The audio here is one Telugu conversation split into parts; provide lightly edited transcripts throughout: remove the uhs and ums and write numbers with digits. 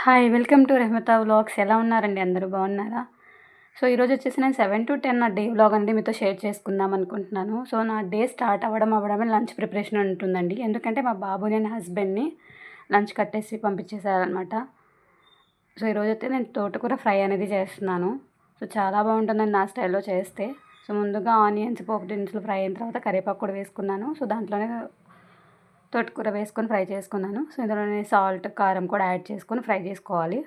Hi! Welcome to Rehmatha vlogs. ఎలా ఉన్నారండి అందరూ బాగున్నారా? సో, ఈరోజొచ్చేసి నేను 7-10 నా డే వ్లాగ్ అండి మీతో షేర్ చేసుకుందాం అనుకుంటున్నాను. సో, నా డే స్టార్ట్ అవ్వడమే లంచ్ ప్రిపరేషన్ ఉంటుందండి. ఎందుకంటే మా బాబుని అండ్ హస్బెండ్‌ని లంచ్ కట్టేసి పంపించేసేయాలనమాట. సో, ఈరోజైతే నేను తోటకూర ఫ్రై అనేది చేస్తున్నాను. సో, చాలా బాగుంటుందండి నా స్టైల్‌లో చేస్తే. సో, ముందుగా ఆనియన్స్, పోపు దినుసులు ఫ్రై అయిన తర్వాత కరివేపాకు కూడా వేసుకున్నాను. సో, దాంట్లోనే తోటకూర వేసుకొని ఫ్రై చేసుకున్నాను. సో, ఇందులోనే సాల్ట్, కారం కూడా యాడ్ చేసుకొని ఫ్రై చేసుకోవాలి.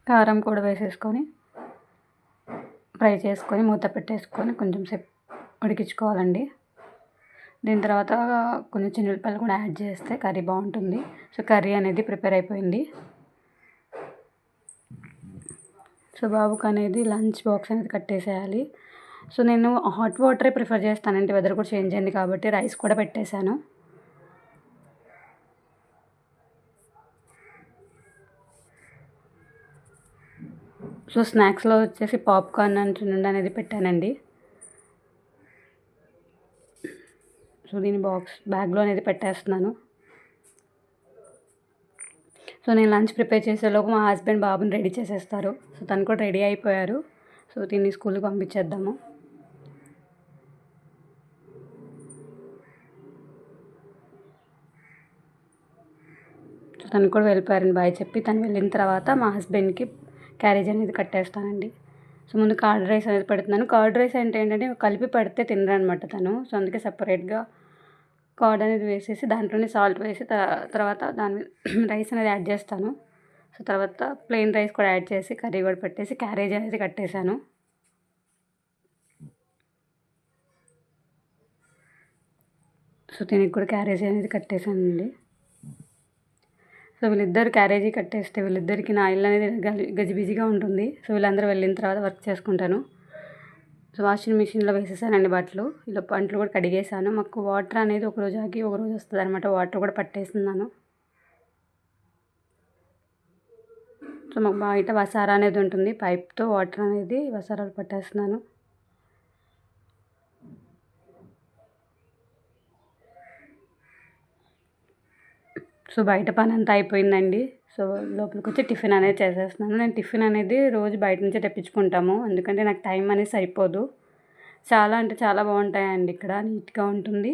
కారం కూడా వేసేసుకొని ఫ్రై చేసుకొని మూత పెట్టేసుకొని కొంచెం సేపు ఉడికించుకోవాలండి. దీని తర్వాత కొన్ని చిన్నుల్లిపాయలు కూడా యాడ్ చేస్తే కర్రీ బాగుంటుంది. సో, కర్రీ అనేది ప్రిపేర్ అయిపోయింది. సో, బాబుకి అనేది లంచ్ బాక్స్ అనేది కట్టేసేయాలి. సో, నేను హాట్ వాటరే ప్రిఫర్ చేస్తానండి. వెదర్ కూడా చేంజ్ అయింది కాబట్టి రైస్ కూడా పెట్టేశాను. సో, స్నాక్స్‌లో వచ్చేసి పాప్కార్న్ అండ్ చున్నుండ అనేది పెట్టానండి. సో, దీని బ్యాగ్‌లో అనేది పెట్టేస్తున్నాను. సో, నేను లంచ్ ప్రిపేర్ చేసేలోపు మా హస్బెండ్ బాబుని రెడీ చేసేస్తారు. సో, తను కూడా రెడీ అయిపోయారు. సో, దీన్ని స్కూల్‌కి పంపించేద్దాము. సో, తను కూడా వెళ్ళిపోయారని బాయ్ చెప్పి తను వెళ్ళిన తర్వాత మా హస్బెండ్‌కి క్యారేజ్ అనేది కట్టేస్తానండి. సో, ముందు కర్డ్ రైస్ అనేది పెడుతున్నాను. కర్డ్ రైస్ అంటే ఏంటంటే కలిపి పెడితే తినరనమాట తను. సో, అందుకే సెపరేట్‌గా కర్డ్ అనేది వేసేసి దాంట్లోనే సాల్ట్ వేసి తర్వాత దాని రైస్ అనేది యాడ్ చేస్తాను. సో, తర్వాత ప్లెయిన్ రైస్ కూడా యాడ్ చేసి కర్రీ కూడా పెట్టేసి క్యారేజ్ అనేది కట్టేశాను. సో, దీనికి కూడా క్యారేజీ అనేది కట్టేశానండి. సో, వీళ్ళిద్దరు క్యారేజీ కట్టేస్తే వీళ్ళిద్దరికి నా ఇల్లు అనేది గజిబిజిగా ఉంటుంది. సో, వీళ్ళందరూ వెళ్ళిన తర్వాత వర్క్ చేసుకుంటాను. సో, వాషింగ్ మిషన్‌లో వేసేసానండి బట్టలు. ఇలా అంట్లు కూడా కడిగేసాను. మాకు వాటర్ అనేది ఒకరోజు ఆగి ఒకరోజు వస్తుందనమాట. వాటర్ కూడా పట్టేస్తున్నాను. సో, మాకు బయట వసారా అనేది ఉంటుంది. పైప్‌తో వాటర్ అనేది వసారాలు పట్టేస్తున్నాను. సో, బయట పనంతా అయిపోయిందండి. సో, లోపలికొచ్చి టిఫిన్ అనేది చేసేస్తున్నాను. నేను టిఫిన్ అనేది రోజు బయట నుంచే తెప్పించుకుంటాము. ఎందుకంటే నాకు టైం అనేది సరిపోదు. చాలా అంటే చాలా బాగుంటాయండి ఇక్కడ. నీట్‌గా ఉంటుంది.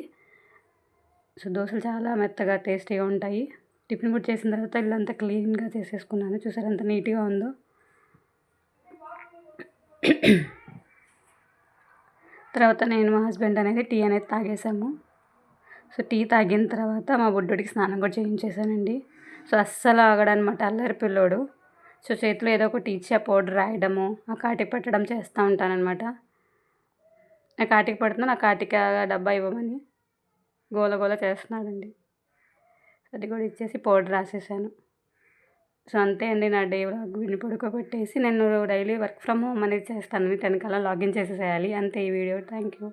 సో, దోసలు చాలా మెత్తగా టేస్టీగా ఉంటాయి. టిఫిన్ కూడా చేసిన తర్వాత ఇల్లంతా క్లీన్‌గా చేసేసుకున్నాను. చూసారా ఎంత నీట్‌గా ఉందో. తర్వాత నేను మా హస్బెండ్ అనేది టీ అనేది తాగేసాము. సో, టీ తాగిన తర్వాత మా బుడ్డోడికి స్నానం కూడా చేయించేసానండి. సో, అస్సలు ఆగడనమాట అల్లరి పిల్లోడు. సో, చేతిలో ఏదో ఒకటి ఇచ్చి ఆ పౌడర్ రాయడము, ఆ కాటికి పెట్టడం చేస్తూ ఉంటాననమాట. ఆ కాటికి పెడుతున్నా నా కాటికి డబ్బా ఇవ్వమని గోల గోల చేస్తున్నాడండి. అది కూడా ఇచ్చేసి పౌడర్ రాసేసాను. సో, అంతే అండి నా డే వ్లాగ్. వీడిని పడుకోబెట్టేసి నేను డైలీ వర్క్ ఫ్రమ్ హోమ్ అనేది చేస్తాను. 10 కల్లా లాగిన్ చేసేసేయాలి. అంతే ఈ వీడియో. Thank you.